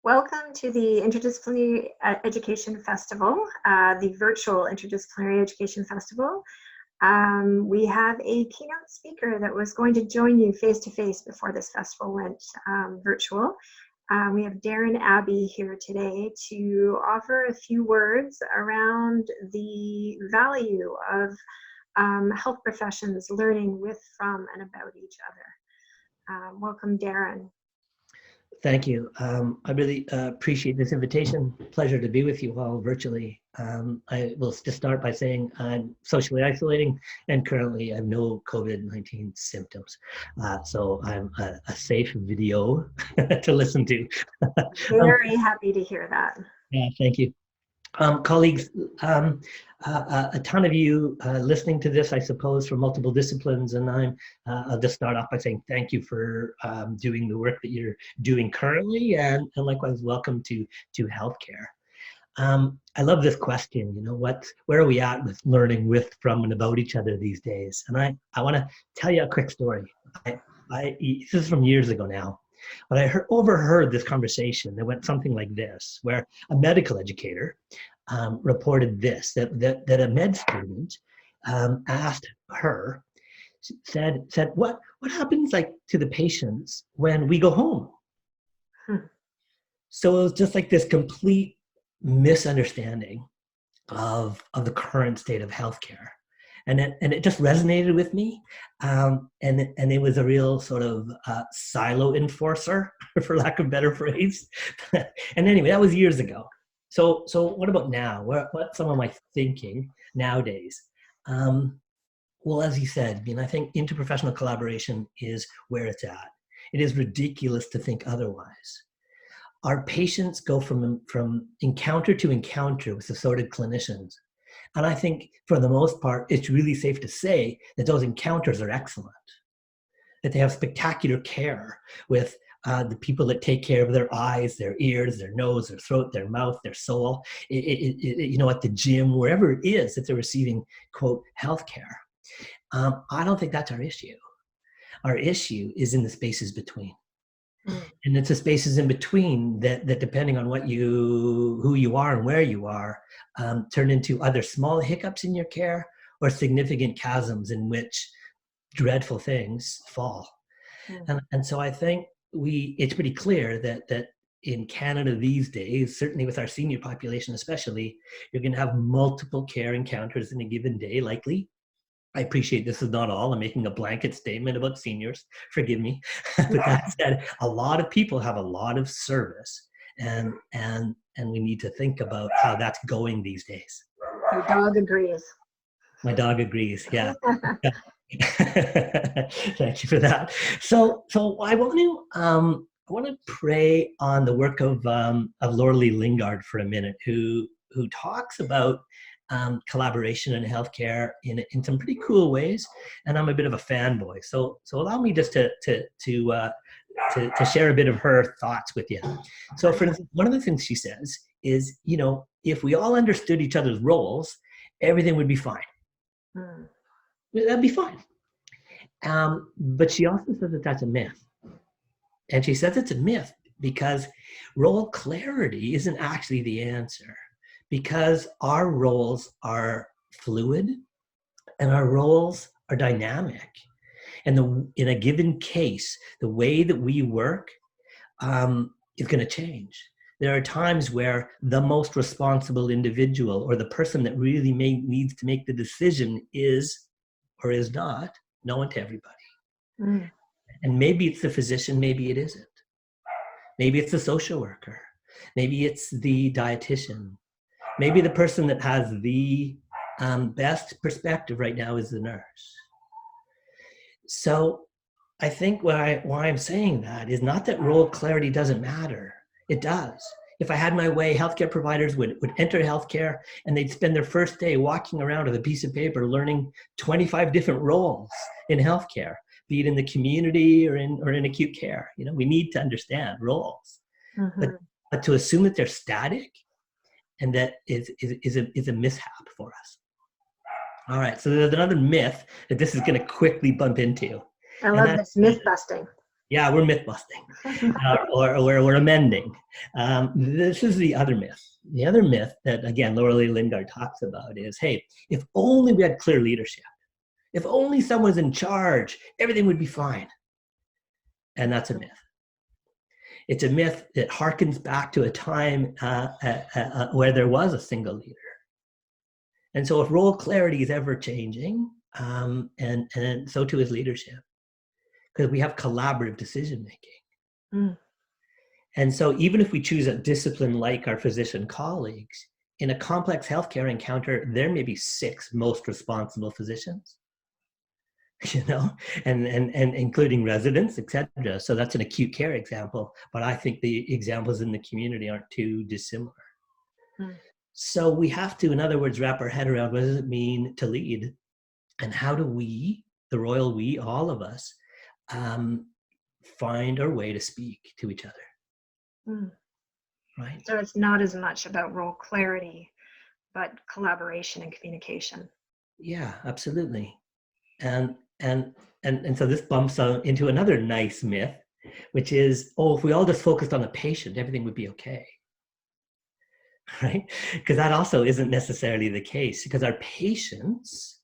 Welcome to the Interdisciplinary Education Festival, the virtual Interdisciplinary Education Festival. We have a keynote speaker that was going to join you face-to-face before this festival went virtual. We have Darren Abbey here today to offer a few words around the value of health professions learning with, from, and about each other. Welcome, Darren. Thank you. I really appreciate this invitation. Pleasure to be with you all virtually. I will just start by saying I'm socially isolating and currently I have no COVID-19 symptoms. So I'm a safe video to listen to. Very happy to hear that. Yeah, thank you. Colleagues, a ton of you listening to this, I suppose, from multiple disciplines, and I'll just start off by saying thank you for doing the work that you're doing currently, and likewise, welcome to healthcare. I love this question, you know, where are we at with learning with, from, and about each other these days? And I want to tell you a quick story. This is from years ago now. But I overheard this conversation that went something like this, where a medical educator reported this, that a med student asked her, said, what happens like to the patients when we go home? So it was just like this complete misunderstanding of the current state of healthcare. And it just resonated with me, and it was a real sort of silo enforcer, for lack of a better phrase. And anyway, that was years ago. So what about now? What's some of my thinking nowadays? Well, as you said, I think interprofessional collaboration is where it's at. It is ridiculous to think otherwise. Our patients go from encounter to encounter with assorted clinicians. And I think, for the most part, it's really safe to say that those encounters are excellent, that they have spectacular care with the people that take care of their eyes, their ears, their nose, their throat, their mouth, their soul, you know, at the gym, wherever it is that they're receiving, quote, healthcare. I don't think that's our issue. Our issue is in the spaces between. And it's the spaces in between that depending on who you are and where you are, turn into either small hiccups in your care or significant chasms in which dreadful things fall. And so I think it's pretty clear that in Canada these days, certainly with our senior population especially, you're going to have multiple care encounters in a given day, likely. I appreciate this is not all. I'm making a blanket statement about seniors. Forgive me. But that said, a lot of people have a lot of service, and we need to think about how that's going these days. Your dog agrees. My dog agrees. Yeah. Thank you for that. So I want to pray on the work of Laura Lee Lingard for a minute, who talks about collaboration in healthcare in some pretty cool ways, and I'm a bit of a fanboy. So allow me just to share a bit of her thoughts with you. So, for instance, one of the things she says is, you know, if we all understood each other's roles, everything would be fine. That'd be fine. But she also says that that's a myth, and she says it's a myth because role clarity isn't actually the answer. Because our roles are fluid and our roles are dynamic. And in a given case, the way that we work is going to change. There are times where the most responsible individual or the person that really needs to make the decision is or is not known to everybody. And maybe it's the physician, maybe it isn't. Maybe it's the social worker. Maybe it's the dietitian. Maybe the person that has the best perspective right now is the nurse. So I think why I'm saying that is not that role clarity doesn't matter. It does. If I had my way, healthcare providers would enter healthcare and they'd spend their first day walking around with a piece of paper learning 25 different roles in healthcare, be it in the community or in acute care. You know, we need to understand roles. But to assume that they're static, and that is a mishap for us. All right, so there's another myth that this is going to quickly bump into. I love this myth busting. Yeah, we're myth busting, or we're amending. This is the other myth. The other myth that, again, Lorelei Lingard talks about is, hey, if only we had clear leadership, if only someone's in charge, everything would be fine. And that's a myth. It's a myth that harkens back to a time where there was a single leader. And so if role clarity is ever changing, and so too is leadership, because we have collaborative decision making. And so even if we choose a discipline like our physician colleagues, in a complex healthcare encounter, there may be 6 most responsible physicians, and including residents, etc. So that's an acute care example, but I think the examples in the community aren't too dissimilar. So we have to, in other words, wrap our head around what does it mean to lead, and how do we, the royal we, all of us, find our way to speak to each other. Right. So it's not as much about role clarity, but collaboration and communication. Yeah, absolutely. And so this bumps into another nice myth, which is, if we all just focused on the patient, everything would be okay. Right? Because that also isn't necessarily the case, because our patients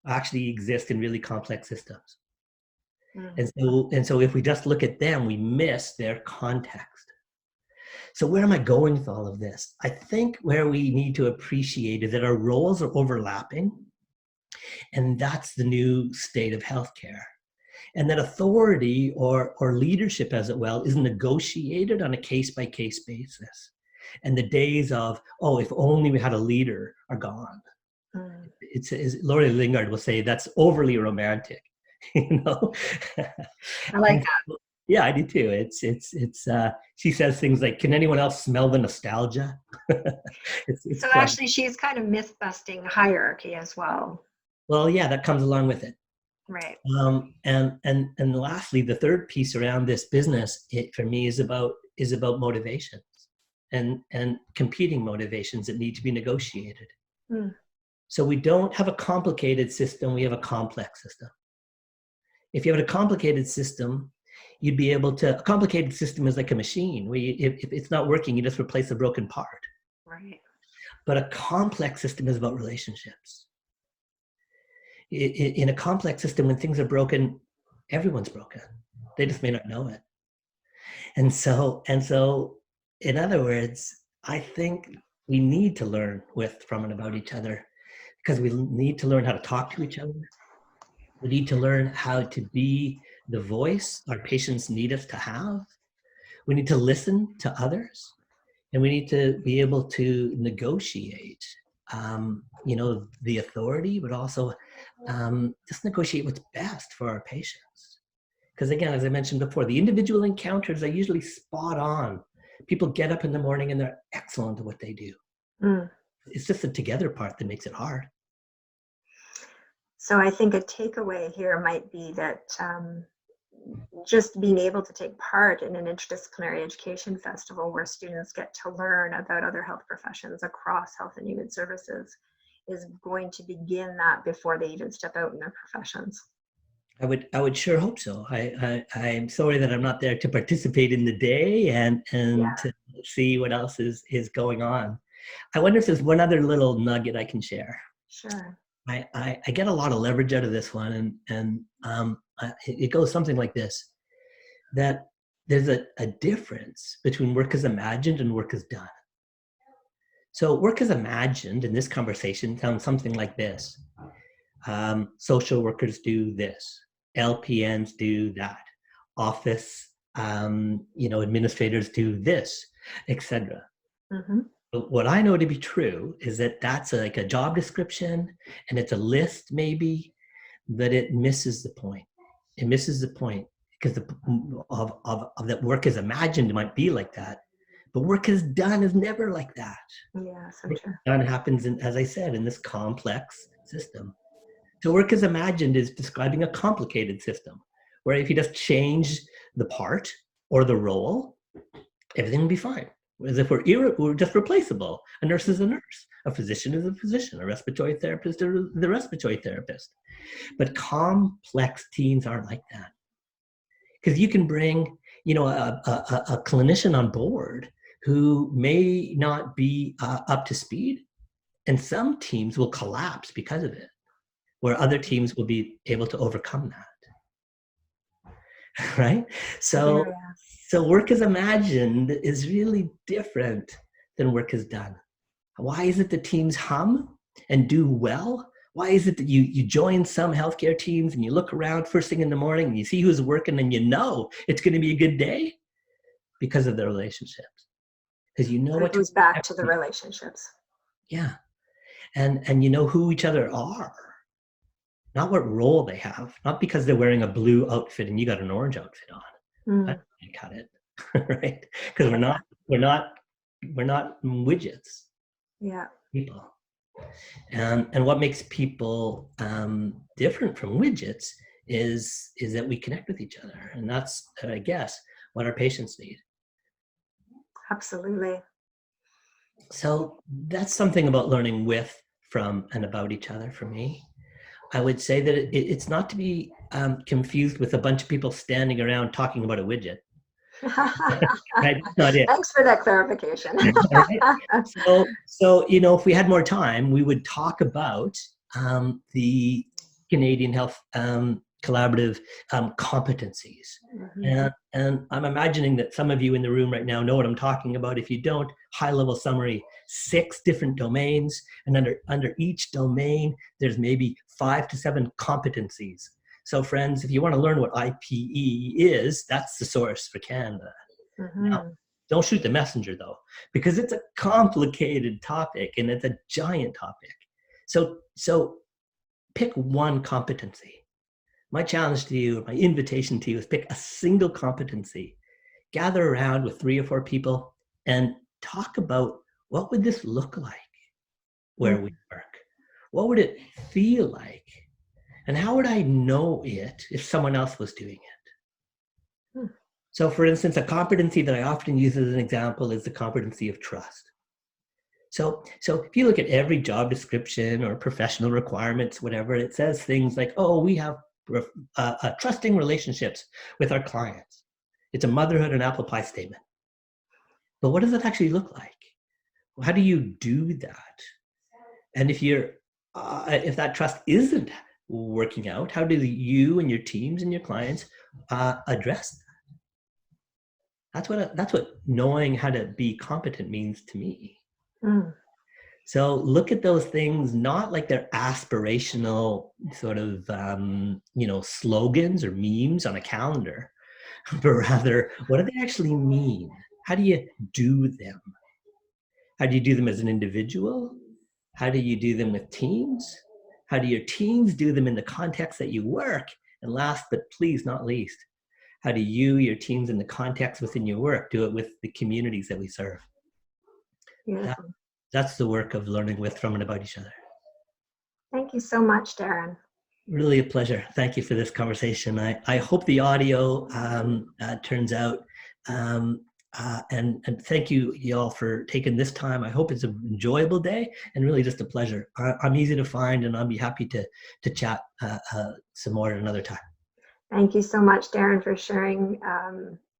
actually exist in really complex systems. And so if we just look at them, we miss their context. So where am I going with all of this? I think where we need to appreciate is that our roles are overlapping, and that's the new state of healthcare. And that authority or leadership, as it will, is negotiated on a case-by-case basis. And the days of, if only we had a leader, are gone. It's Lorelei Lingard will say that's overly romantic. I like that. Yeah, I do too. It's she says things like, can anyone else smell the nostalgia? So actually she's kind of myth busting hierarchy as well. Well, yeah, that comes along with it. Right. And lastly, the third piece around this business, for me, is about motivations and competing motivations that need to be negotiated. So we don't have a complicated system, we have a complex system. If you have a complicated system, you'd be able to, a complicated system is like a machine where if it's not working, you just replace a broken part. Right. But a complex system is about relationships. In a complex system, when things are broken, everyone's broken. They just may not know it. And so, in other words, I think we need to learn from and about each other, because we need to learn how to talk to each other. We need to learn how to be the voice our patients need us to have. We need to listen to others, and we need to be able to negotiate, the authority, but also just negotiate what's best for our patients. Because again, as I mentioned before, the individual encounters are usually spot on. People get up in the morning and they're excellent at what they do. It's just the together part that makes it hard. So I think a takeaway here might be that just being able to take part in an interdisciplinary education festival where students get to learn about other health professions across health and human services is going to begin that before they even step out in their professions. I would sure hope so. I'm sorry that I'm not there to participate in the day and to see what else is going on. I wonder if there's one other little nugget I can share. Sure. I get a lot of leverage out of this one, and it goes something like this: that there's a difference between work as imagined and work as done. So work as imagined in this conversation sounds something like this. Social workers do this. LPNs do that. Office, administrators do this, etc. But what I know to be true is that that's like a job description, and it's a list maybe, but it misses the point. It misses the point because of that work as imagined might be like that, but work as done is never like that. Yeah, so true. Done happens, as I said, in this complex system. So work as imagined is describing a complicated system, where if you just change the part or the role, everything will be fine. Whereas if we're just replaceable. A nurse is a nurse. A physician is a physician. A respiratory therapist is the respiratory therapist. But complex teams aren't like that. Because you can bring, a clinician on board who may not be up to speed, and some teams will collapse because of it, where other teams will be able to overcome that. Right? So work as imagined is really different than work as done. Why is it that teams hum and do well? Why is it that you join some healthcare teams and you look around first thing in the morning and you see who's working and you know it's going to be a good day? Because of the relationships. Because you know what it goes back to the relationships. Yeah. And you know who each other are. Not what role they have. Not because they're wearing a blue outfit and you got an orange outfit on. That can't cut it. Right? Because we're not widgets. Yeah. People. And what makes people different from widgets is that we connect with each other. And that's, I guess, what our patients need. Absolutely. So that's something about learning with, from, and about each other for me. I would say that it's not to be confused with a bunch of people standing around talking about a widget. Right? That's not it. Thanks for that clarification. Right? So if we had more time, we would talk about the Canadian Health Collaborative competencies. And I'm imagining that some of you in the room right now know what I'm talking about. If you don't, high-level summary, 6 different domains, and under each domain, there's maybe 5 to 7 competencies. So friends, if you want to learn what IPE is, that's the source for Canada. Now, don't shoot the messenger though, because it's a complicated topic and it's a giant topic. So pick one competency. My challenge to you, my invitation to you is pick a single competency, gather around with 3 or 4 people and talk about what would this look like where we work? What would it feel like? And how would I know it if someone else was doing it? So for instance, a competency that I often use as an example is the competency of trust. So if you look at every job description or professional requirements, whatever, it says things like, oh, we have trusting relationships with our clients. It's a motherhood and apple pie statement. But what does it actually look like? How do you do that? And if that trust isn't working out, how do you and your teams and your clients address that? That's what knowing how to be competent means to me. So look at those things not like they're aspirational sort of slogans or memes on a calendar, but rather what do they actually mean? How do you do them? How do you do them as an individual? How do you do them with teams? How do your teams do them in the context that you work? And last but please not least, how do you, your teams in the context within your work, do it with the communities that we serve? That's the work of learning with, from, and about each other. Thank you so much, Darren. Really a pleasure. Thank you for this conversation. I hope the audio turns out. And thank you all for taking this time. I hope it's an enjoyable day and really just a pleasure. I'm easy to find and I'll be happy to chat some more at another time. Thank you so much, Darren, for sharing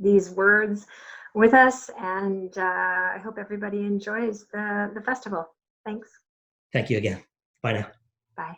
these words with us, and I hope everybody enjoys the festival. Thanks. Thank you again. Bye now. Bye.